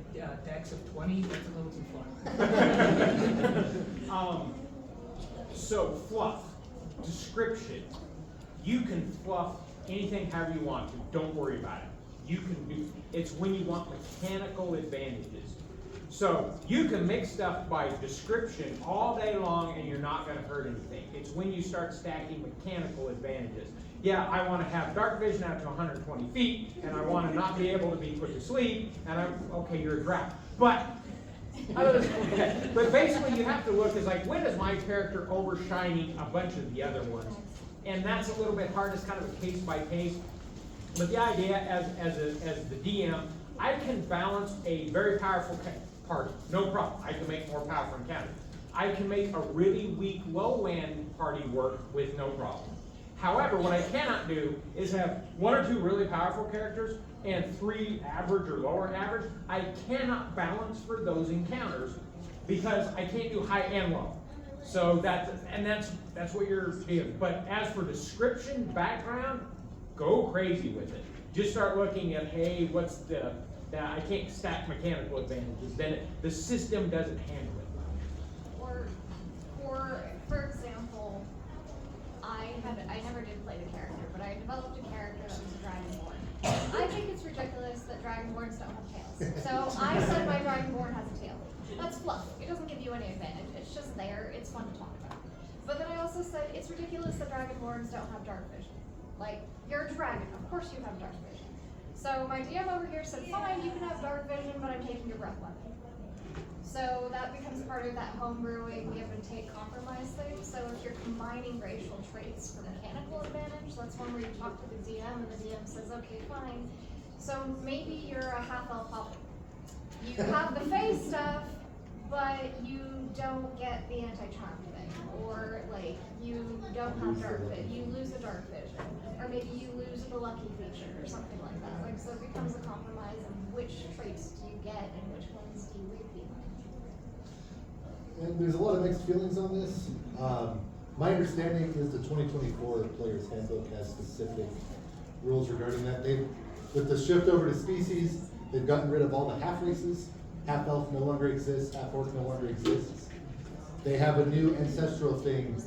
dex of 20, that's a little too fun. So fluff, description. You can fluff anything however you want to. Don't worry about it. You can do. It's when you want mechanical advantages. So you can make stuff by description all day long, and you're not going to hurt anything. It's when you start stacking mechanical advantages. Yeah, I want to have dark vision out to 120 feet, and I want to not be able to be put to sleep, and okay, you're a draft. But basically you have to look as like, when is my character overshining a bunch of the other ones? And that's a little bit hard. It's kind of a case by case. But the idea as the DM, I can balance a very powerful party, no problem. I can make more powerful encounters. I can make a really weak low-end party work with no problem. However, what I cannot do is have 1 or 2 really powerful characters and 3 average or lower average. I cannot balance for those encounters because I can't do high and low. So that's what you're doing. But as for description, background, go crazy with it. Just start looking at, hey, what's I can't stack mechanical advantages. Then the system doesn't handle it. Or for example, I never did play the character, but I developed a character that was a dragonborn. I think it's ridiculous that dragonborns don't have tails. So I said my dragonborn has a tail. That's fluff. It doesn't give you any advantage. It's just there. It's fun to talk about. But then I also said it's ridiculous that dragonborns don't have dark vision. Like, you're a dragon. Of course you have dark vision. So my DM over here said, fine, you can have dark vision, but I'm taking your breath weapon. So that becomes part of that homebrewing, give and take compromise thing. So if you're combining racial traits for mechanical advantage, that's one where you talk to the DM and the DM says, okay, fine. So maybe you're a half-elf hobbit. You have the face stuff, but you don't get the anti-charm thing. Or like, you don't have dark vision, you lose the dark vision. Or maybe you lose the lucky feature or something like that. Like, so it becomes a compromise of which traits do you get and which ones do you leave behind. And there's a lot of mixed feelings on this. My understanding is the 2024 Player's Handbook has specific rules regarding that. With the shift over to species, they've gotten rid of all the half races. Half elf no longer exists, half orc no longer exists. They have a new ancestral thing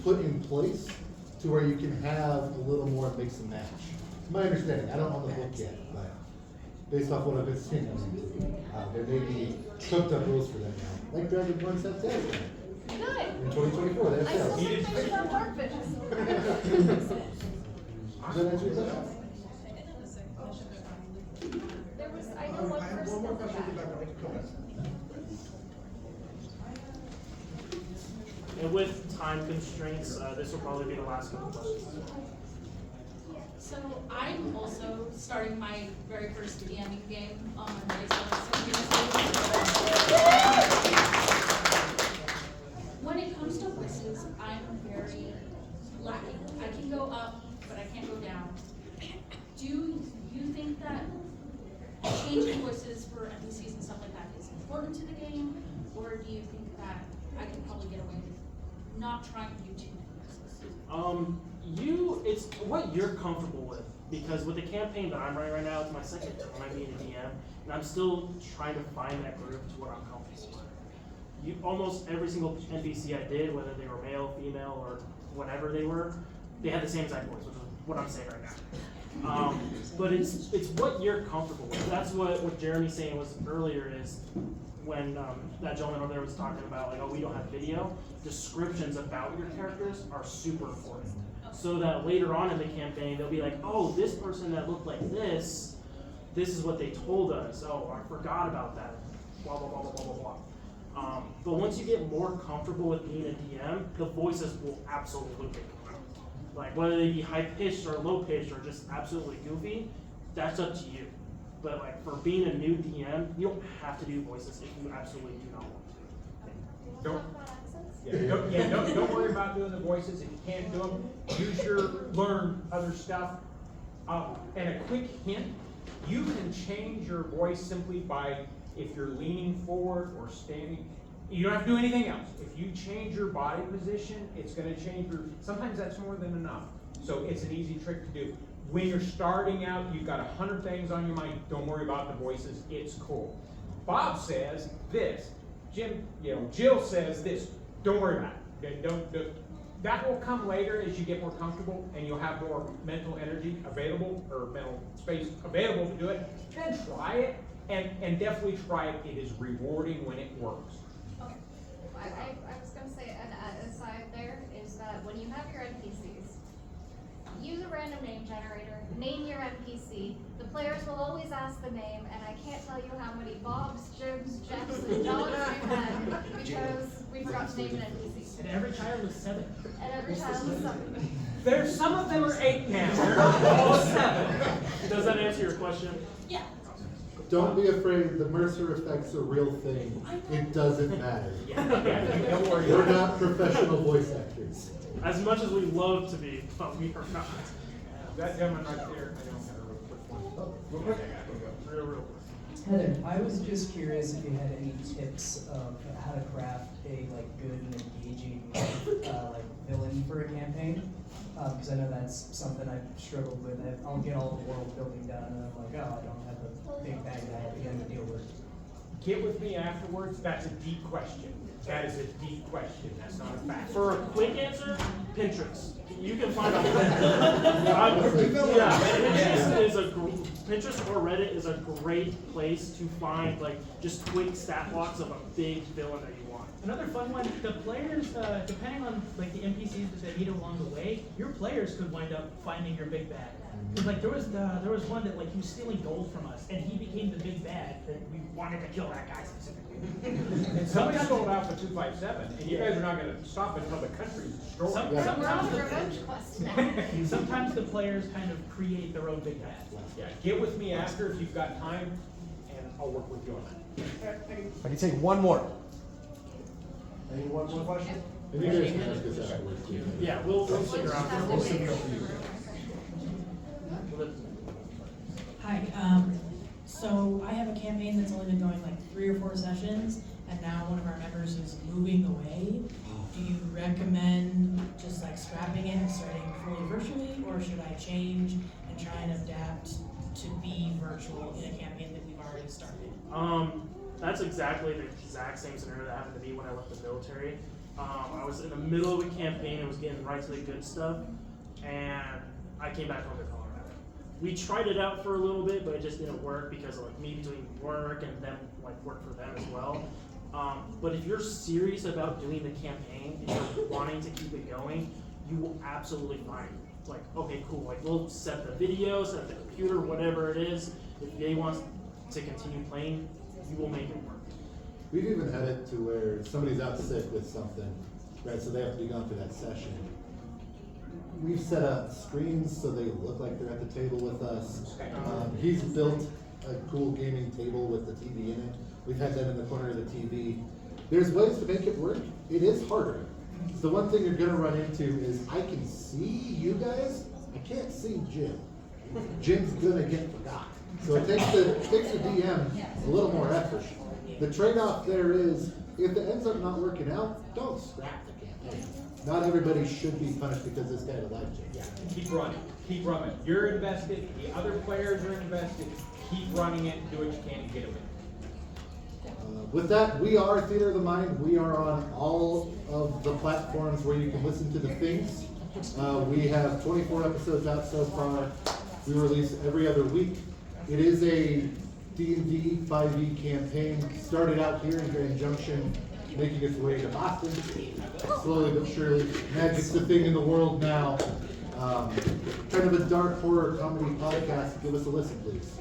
put in place to where you can have a little more mix and match. My understanding, I don't own the book yet, but based off what I've been seeing, there may be cooked up rules for that now. Like Dragonborn have sales now. Good. In 2024, they have I sales. still think they should have dark vision. Does that answer your question? There was, I know one person that did that. And with time constraints, this will probably be the last couple questions. So I'm also starting my very first DMing game on Monday, so when it comes to voices, I'm very lacking. I can go up, but I can't go down. Do you think that changing voices for NPCs and stuff like that is important to the game, or do you think that I can probably get away with not trying to do too many voices? It's what you're comfortable with, because with the campaign that I'm running right now, it's my second time being a DM, and I'm still trying to find that groove to what I'm comfortable with. Almost every single NPC I did, whether they were male, female, or whatever they were, they had the same exact voice, which is what I'm saying right now. But it's what you're comfortable with. That's what Jeremy's saying was earlier is when that gentleman over there was talking about like, oh, we don't have video. Descriptions about your characters are super important. So that later on in the campaign, they'll be like, oh, this person that looked like this is what they told us. Oh, I forgot about that. Blah, blah, blah, blah, blah, blah, blah. But once you get more comfortable with being a DM, the voices will absolutely come out. Like whether they be high-pitched or low-pitched or just absolutely goofy, that's up to you. But like for being a new DM, you don't have to do voices if you absolutely do not want to. Don't worry about doing the voices. If you can't do them, learn other stuff. And a quick hint, you can change your voice simply by, if you're leaning forward or standing, you don't have to do anything else. If you change your body position, it's gonna change sometimes that's more than enough. So it's an easy trick to do. When you're starting out, you've got 100 things on your mind, don't worry about the voices, it's cool. Bob says this, Jill says this, don't worry about it. That will come later as you get more comfortable and you'll have more mental energy available, or mental space available to do it. Then try it, and definitely try it. It is rewarding when it works. Okay. I was going to say an aside there is that when you have your NPCs, use a random name generator, name your NPC. The players will always ask the name, and I can't tell you how many Bobs, Jims, Jeffs, and Johns we've had because we forgot to name an NPC. And every child is 7. And every child is 7. There's some of them are 8 now. They're not all 7. Does that answer your question? Yeah. Don't be afraid, the Mercer effect's a real thing. It doesn't matter. Don't worry. We're not professional voice actors. As much as we love to be, but we are not. That gentleman right there, I don't have a real quick one. Real quick. Real quick. Heather, I was just curious if you had any tips of how to craft a good and engaging villain for a campaign, because I know that's something I've struggled with. I'll get all the world building done, and I'm like, oh, I don't have a big bad guy at the end to deal with. Get with me afterwards. That's a deep question. That is a deep question. That's not a fact. For a quick answer, Pinterest. You can find on Pinterest or Reddit is a great place to find just quick stat blocks of a big villain that you want. Another fun one, the players, depending on the NPCs that they meet along the way, your players could wind up finding your big bad. Cause like there was one that like he was stealing gold from us, and he became the big bad that we wanted to kill that guy specifically. And somebody sold out for 257, and you guys are not gonna stop until the country's destroyed. Sometimes the players kind of create their own big bad. Yeah, get with me after if you've got time, and I'll work with you on that. I can take one more. Anyone want a question? And you guys can ask us afterwards too. Yeah, we'll stick around for a We'll little stick bit. around for you. Hi, so I have a campaign that's only been going like 3 or 4 sessions, and now one of our members is moving away. Do you recommend just like scrapping it and starting fully virtually, or should I change and try and adapt to be virtual in a campaign that we've already started? That's exactly the exact same scenario that happened to me when I left the military. I was in the middle of a campaign, I was getting right to the good stuff, and I came back home to Colorado. We tried it out for a little bit, but it just didn't work because of like me doing work and them like work for them as well. But if you're serious about doing the campaign and you're wanting to keep it going, you will absolutely find like, okay, cool, like we'll set the video, set the computer, whatever it is. If they want to continue playing, you will make it work. We've even had it to where somebody's out sick with something, right, so they have to be gone for that session. We've set up screens so they look like they're at the table with us. He's built a cool gaming table with the TV in it. We've had that in the corner of the TV. There's ways to make it work. It is harder. The one thing you're gonna run into is I can see you guys, I can't see Jim. Jim's gonna get forgot. So it takes the DM a little more effort. The trade-off there is, if it ends up not working out, don't scrap the campaign. Not everybody should be punished because this guy had a life change. Yeah, keep running, keep running. You're invested, the other players are invested, keep running it, do what you can to get it. With that, we are Theater of the Mind. We are on all of the platforms where you can listen to the things. We have 24 episodes out so far. We release every other week. It is a D&D 5e campaign. Started out here in Grand Junction, making its way to Boston. Slowly but surely. Magic's the thing in the world now. Kind of a dark horror comedy podcast. Give us a listen, please.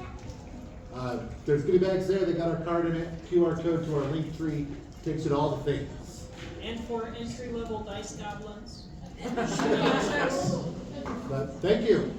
There's goodie bags there. They got our card in it. QR code to our link tree. Takes you to all the things. And for entry-level dice goblins. But thank you.